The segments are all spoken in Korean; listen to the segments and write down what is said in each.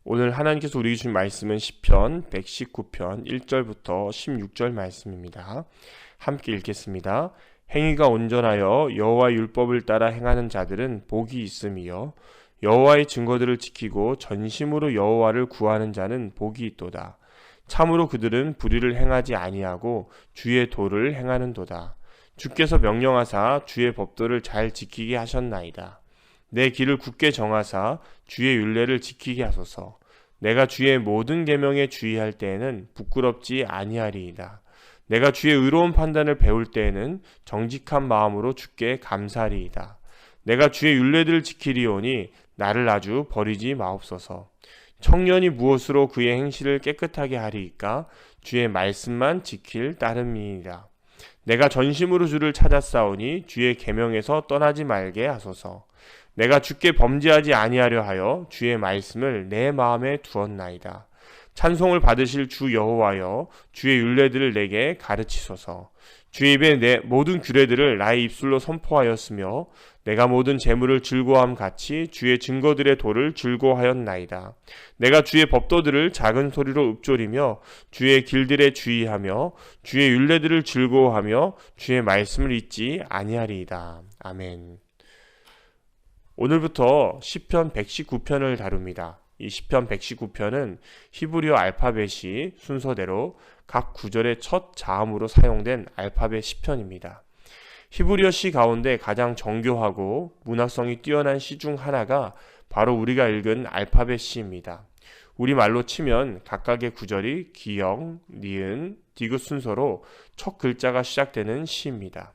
오늘 하나님께서 우리에게 주신 말씀은 시편 119편 1절부터 16절 말씀입니다. 함께 읽겠습니다. 행위가 온전하여 여호와의 율법을 따라 행하는 자들은 복이 있음이요 여호와의 증거들을 지키고 전심으로 여호와를 구하는 자는 복이 있도다. 참으로 그들은 불의를 행하지 아니하고 주의 도를 행하는도다. 주께서 명령하사 주의 법도를 잘 지키게 하셨나이다. 내 길을 굳게 정하사 주의 율례를 지키게 하소서. 내가 주의 모든 계명에 주의할 때에는 부끄럽지 아니하리이다. 내가 주의 의로운 판단을 배울 때에는 정직한 마음으로 주께 감사하리이다. 내가 주의 율례들을 지키리오니 나를 아주 버리지 마옵소서. 청년이 무엇으로 그의 행실을 깨끗하게 하리이까? 주의 말씀만 지킬 따름이니라. 내가 전심으로 주를 찾았사오니 주의 계명에서 떠나지 말게 하소서. 내가 주께 범죄하지 아니하려 하여 주의 말씀을 내 마음에 두었나이다. 찬송을 받으실 주 여호와여, 주의 율례들을 내게 가르치소서. 주의 입에 내 모든 규례들을 나의 입술로 선포하였으며 내가 모든 재물을 즐거워함 같이 주의 증거들의 도를 즐거워하였나이다. 내가 주의 법도들을 작은 소리로 읊조리며 주의 길들에 주의하며 주의 율례들을 즐거워하며 주의 말씀을 잊지 아니하리이다. 아멘. 오늘부터 시편 119편을 다룹니다. 이 시편 119편은 히브리어 알파벳이 순서대로 각 구절의 첫 자음으로 사용된 알파벳 시편입니다. 히브리어 시 가운데 가장 정교하고 문학성이 뛰어난 시 중 하나가 바로 우리가 읽은 알파벳 시입니다. 우리말로 치면 각각의 구절이 기역, 니은, 디귿 순서로 첫 글자가 시작되는 시입니다.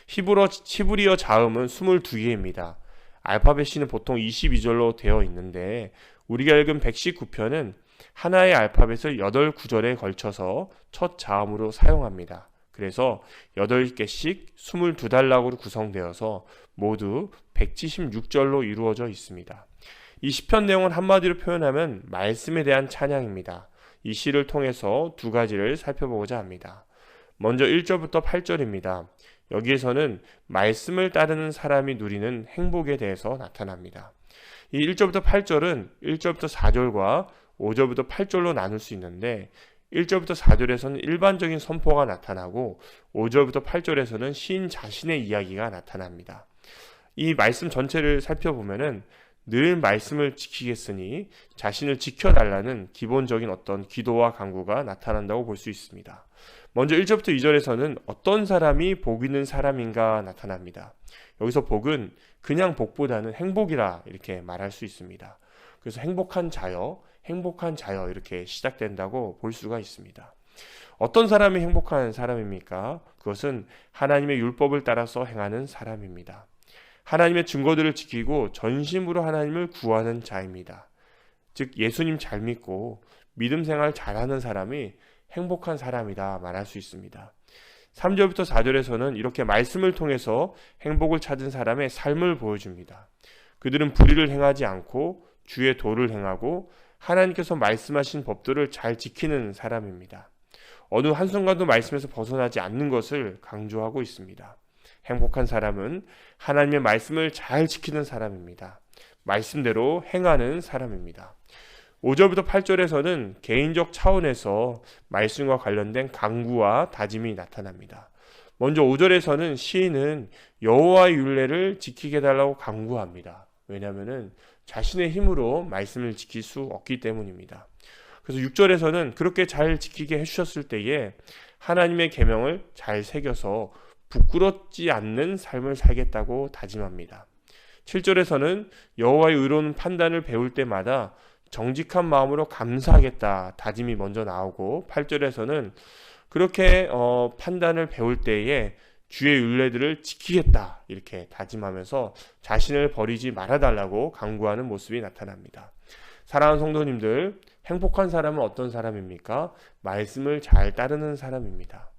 히브리어 자음은 22개입니다. 알파벳 C는 보통 22절로 되어 있는데 우리가 읽은 119편은 하나의 알파벳을 8구절에 걸쳐서 첫 자음으로 사용합니다. 그래서 8개씩 22단락으로 구성되어서 모두 176절로 이루어져 있습니다. 이 시편 내용은 한마디로 표현하면 말씀에 대한 찬양입니다. 이 시를 통해서 두 가지를 살펴보고자 합니다. 먼저 1절부터 8절입니다. 여기에서는 말씀을 따르는 사람이 누리는 행복에 대해서 나타납니다. 이 1절부터 8절은 1절부터 4절과 5절부터 8절로 나눌 수 있는데 1절부터 4절에서는 일반적인 선포가 나타나고 5절부터 8절에서는 시인 자신의 이야기가 나타납니다. 이 말씀 전체를 살펴보면은 늘 말씀을 지키겠으니 자신을 지켜달라는 기본적인 어떤 기도와 간구가 나타난다고 볼 수 있습니다. 먼저 1절부터 2절에서는 어떤 사람이 복 있는 사람인가 나타납니다. 여기서 복은 그냥 복보다는 행복이라 이렇게 말할 수 있습니다. 그래서 행복한 자여 이렇게 시작된다고 볼 수가 있습니다. 어떤 사람이 행복한 사람입니까? 그것은 하나님의 율법을 따라서 행하는 사람입니다. 하나님의 증거들을 지키고 전심으로 하나님을 구하는 자입니다. 즉 예수님 잘 믿고 믿음 생활 잘하는 사람이 행복한 사람이다 말할 수 있습니다. 3절부터 4절에서는 이렇게 말씀을 통해서 행복을 찾은 사람의 삶을 보여줍니다. 그들은 불의를 행하지 않고 주의 도를 행하고 하나님께서 말씀하신 법들을 잘 지키는 사람입니다. 어느 한순간도 말씀에서 벗어나지 않는 것을 강조하고 있습니다. 행복한 사람은 하나님의 말씀을 잘 지키는 사람입니다. 말씀대로 행하는 사람입니다. 5절부터 8절에서는 개인적 차원에서 말씀과 관련된 간구와 다짐이 나타납니다. 먼저 5절에서는 시인은 여호와의 율례를 지키게 해달라고 간구합니다. 왜냐하면 자신의 힘으로 말씀을 지킬 수 없기 때문입니다. 그래서 6절에서는 그렇게 잘 지키게 해주셨을 때에 하나님의 계명을 잘 새겨서 부끄럽지 않는 삶을 살겠다고 다짐합니다. 7절에서는 여호와의 의로운 판단을 배울 때마다 정직한 마음으로 감사하겠다 다짐이 먼저 나오고 8절에서는 그렇게 판단을 배울 때에 주의 율례들을 지키겠다 이렇게 다짐하면서 자신을 버리지 말아달라고 강구하는 모습이 나타납니다. 사랑하는 성도님들, 행복한 사람은 어떤 사람입니까? 말씀을 잘 따르는 사람입니다.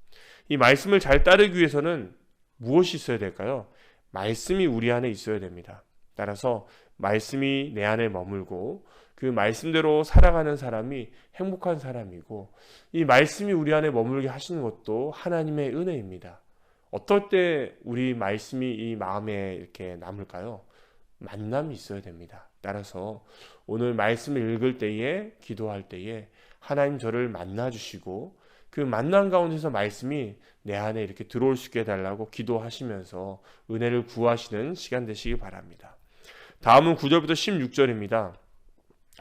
이 말씀을 잘 따르기 위해서는 무엇이 있어야 될까요? 말씀이 우리 안에 있어야 됩니다. 따라서 말씀이 내 안에 머물고 그 말씀대로 살아가는 사람이 행복한 사람이고 이 말씀이 우리 안에 머물게 하시는 것도 하나님의 은혜입니다. 어떨 때 우리 말씀이 이 마음에 이렇게 남을까요? 만남이 있어야 됩니다. 따라서 오늘 말씀을 읽을 때에, 기도할 때에 하나님 저를 만나주시고 그 만남 가운데서 말씀이 내 안에 이렇게 들어올 수 있게 해달라고 기도하시면서 은혜를 구하시는 시간 되시기 바랍니다. 다음은 9절부터 16절입니다.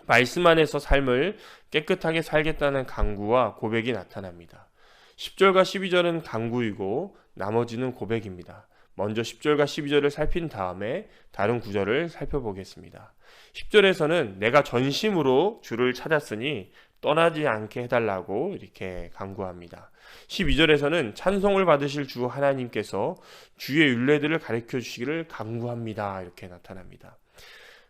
말씀 안에서 삶을 깨끗하게 살겠다는 강구와 고백이 나타납니다. 10절과 12절은 강구이고 나머지는 고백입니다. 먼저 10절과 12절을 살핀 다음에 다른 구절을 살펴보겠습니다. 10절에서는 내가 전심으로 주를 찾았으니 떠나지 않게 해달라고 이렇게 강구합니다. 12절에서는 찬송을 받으실 주 하나님께서 주의 율례들을 가르쳐 주시기를 강구합니다. 이렇게 나타납니다.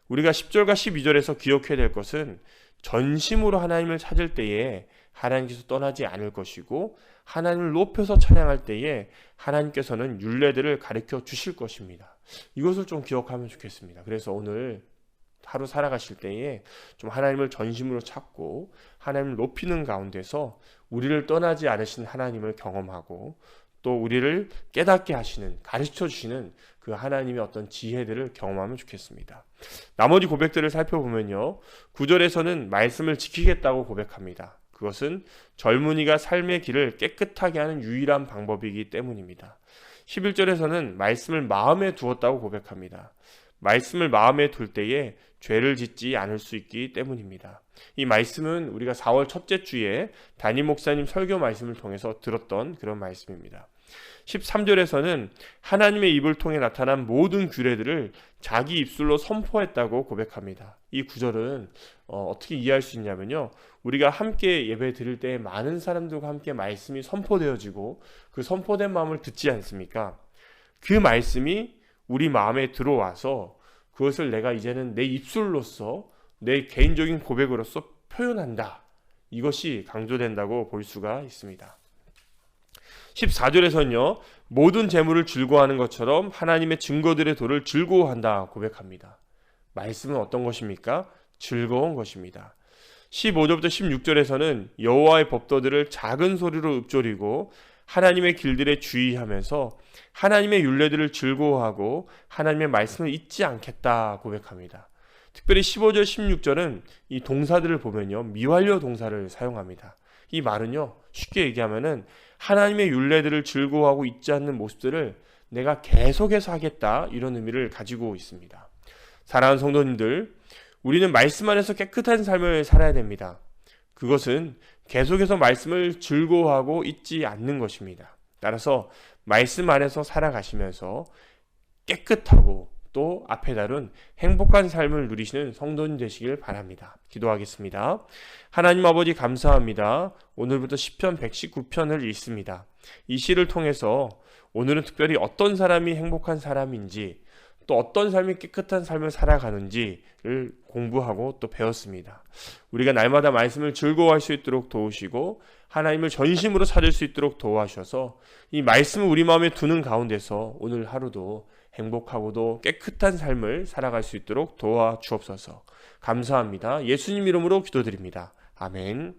우리가 10절과 12절에서 기억해야 될 것은 전심으로 하나님을 찾을 때에 하나님께서 떠나지 않을 것이고 하나님을 높여서 찬양할 때에 하나님께서는 율례들을 가르쳐 주실 것입니다. 이것을 좀 기억하면 좋겠습니다. 그래서 오늘 하루 살아가실 때에 좀 하나님을 전심으로 찾고 하나님을 높이는 가운데서 우리를 떠나지 않으신 하나님을 경험하고 또 우리를 깨닫게 하시는, 가르쳐 주시는 그 하나님의 어떤 지혜들을 경험하면 좋겠습니다. 나머지 고백들을 살펴보면요, 9절에서는 말씀을 지키겠다고 고백합니다. 그것은 젊은이가 삶의 길을 깨끗하게 하는 유일한 방법이기 때문입니다. 11절에서는 말씀을 마음에 두었다고 고백합니다. 말씀을 마음에 둘 때에 죄를 짓지 않을 수 있기 때문입니다. 이 말씀은 우리가 4월 첫째 주에 담임 목사님 설교 말씀을 통해서 들었던 그런 말씀입니다. 13절에서는 하나님의 입을 통해 나타난 모든 규례들을 자기 입술로 선포했다고 고백합니다. 이 구절은 어떻게 이해할 수 있냐면요, 우리가 함께 예배 드릴 때 많은 사람들과 함께 말씀이 선포되어지고 그 선포된 마음을 듣지 않습니까? 그 말씀이 우리 마음에 들어와서 그것을 내가 이제는 내 입술로서 내 개인적인 고백으로서 표현한다. 이것이 강조된다고 볼 수가 있습니다. 14절에서는요, 모든 재물을 즐거워하는 것처럼 하나님의 증거들의 도를 즐거워한다 고백합니다. 말씀은 어떤 것입니까? 즐거운 것입니다. 15절부터 16절에서는 여호와의 법도들을 작은 소리로 읊조리고 하나님의 길들에 주의하면서 하나님의 율례들을 즐거워하고 하나님의 말씀을 잊지 않겠다 고백합니다. 특별히 15절, 16절은 이 동사들을 보면요, 미완료 동사를 사용합니다. 이 말은요, 쉽게 얘기하면은 하나님의 율례들을 즐거워하고 잊지 않는 모습들을 내가 계속해서 하겠다, 이런 의미를 가지고 있습니다. 사랑하는 성도님들, 우리는 말씀 안에서 깨끗한 삶을 살아야 됩니다. 그것은 계속해서 말씀을 즐거워하고 잊지 않는 것입니다. 따라서 말씀 안에서 살아가시면서 깨끗하고 또 앞에 다룬 행복한 삶을 누리시는 성도님 되시길 바랍니다. 기도하겠습니다. 하나님 아버지 감사합니다. 오늘부터 시편 119편을 읽습니다. 이 시를 통해서 오늘은 특별히 어떤 사람이 행복한 사람인지 또 어떤 삶이 깨끗한 삶을 살아가는지를 공부하고 또 배웠습니다. 우리가 날마다 말씀을 즐거워할 수 있도록 도우시고 하나님을 전심으로 찾을 수 있도록 도와주셔서 이 말씀을 우리 마음에 두는 가운데서 오늘 하루도 행복하고도 깨끗한 삶을 살아갈 수 있도록 도와주옵소서. 감사합니다. 예수님 이름으로 기도드립니다. 아멘.